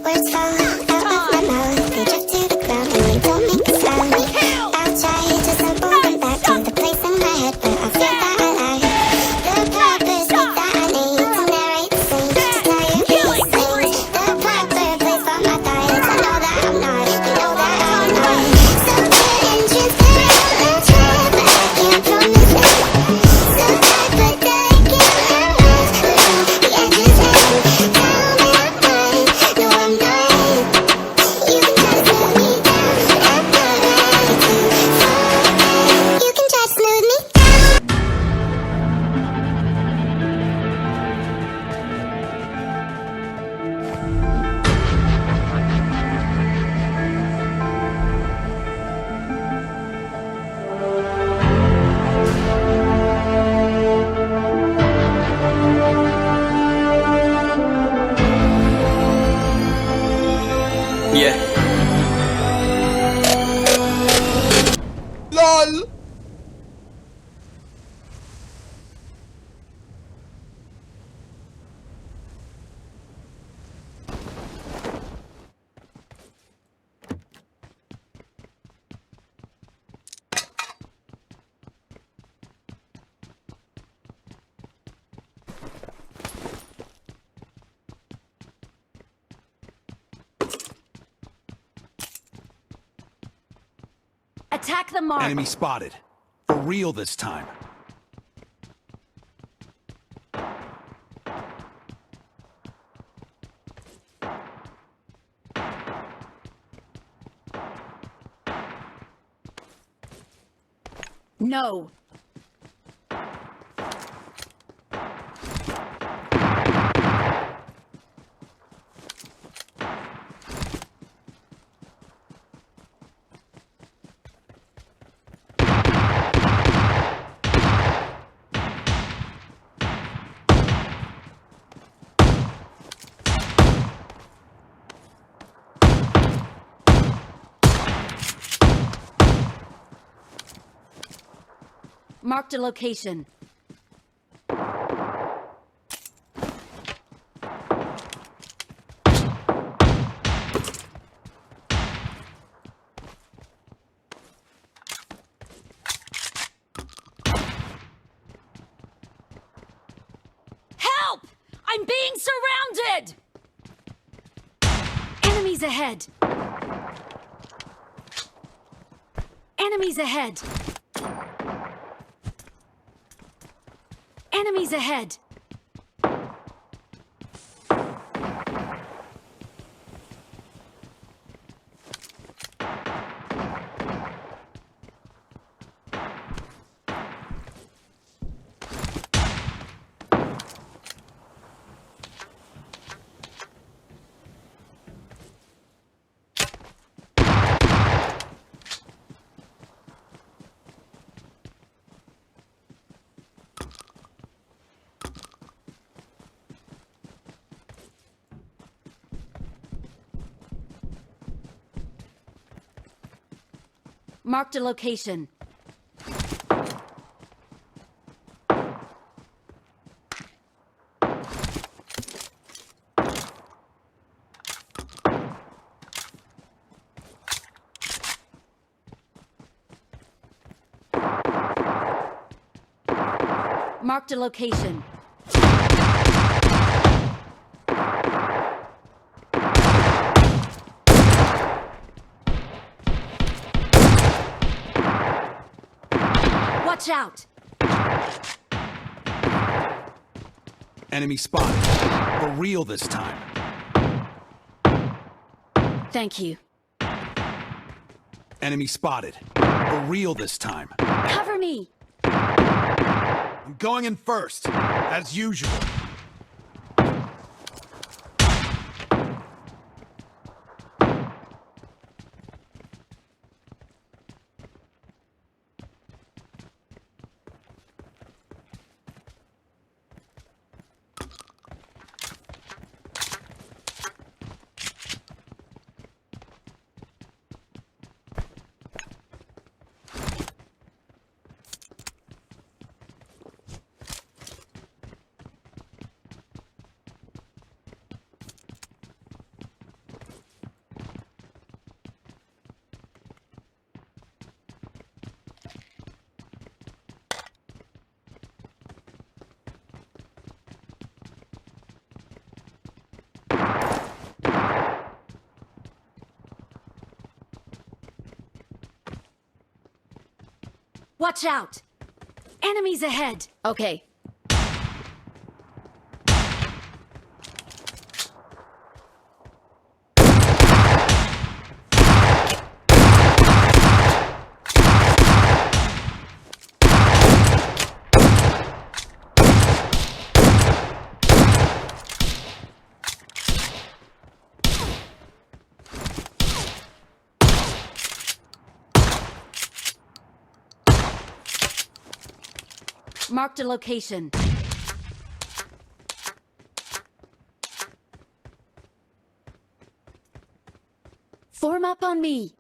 Words fall out of my mouth, they drop to the ground and they don't make a sound. I'll try to sample them back to the place in my head where I feel that I lie. The proper speed that I need to narrate the scene, to tell you these things. The proper place for my thoughts, I know that I'm not, you know that I'm not. So getting transparent, I'll try, but I can't promise it. So apathetic in my eyes, around the edges hang down in my mind. No, I'm not. You can try to slow me down, but I'm not ready to fall. You can try to smooth me down. Yeah. LOL. Attack the mark. Enemy spotted. For real this time. No. Marked a location. Help! I'm being surrounded! Enemies ahead! Enemies ahead! Enemies ahead! Marked a location. Marked a location. Watch out! Enemy spotted. For real this time. Thank you. Enemy spotted. For real this time. Cover me! I'm going in first, as usual. Watch out! Enemies ahead! Okay. Marked a location. Form up on me.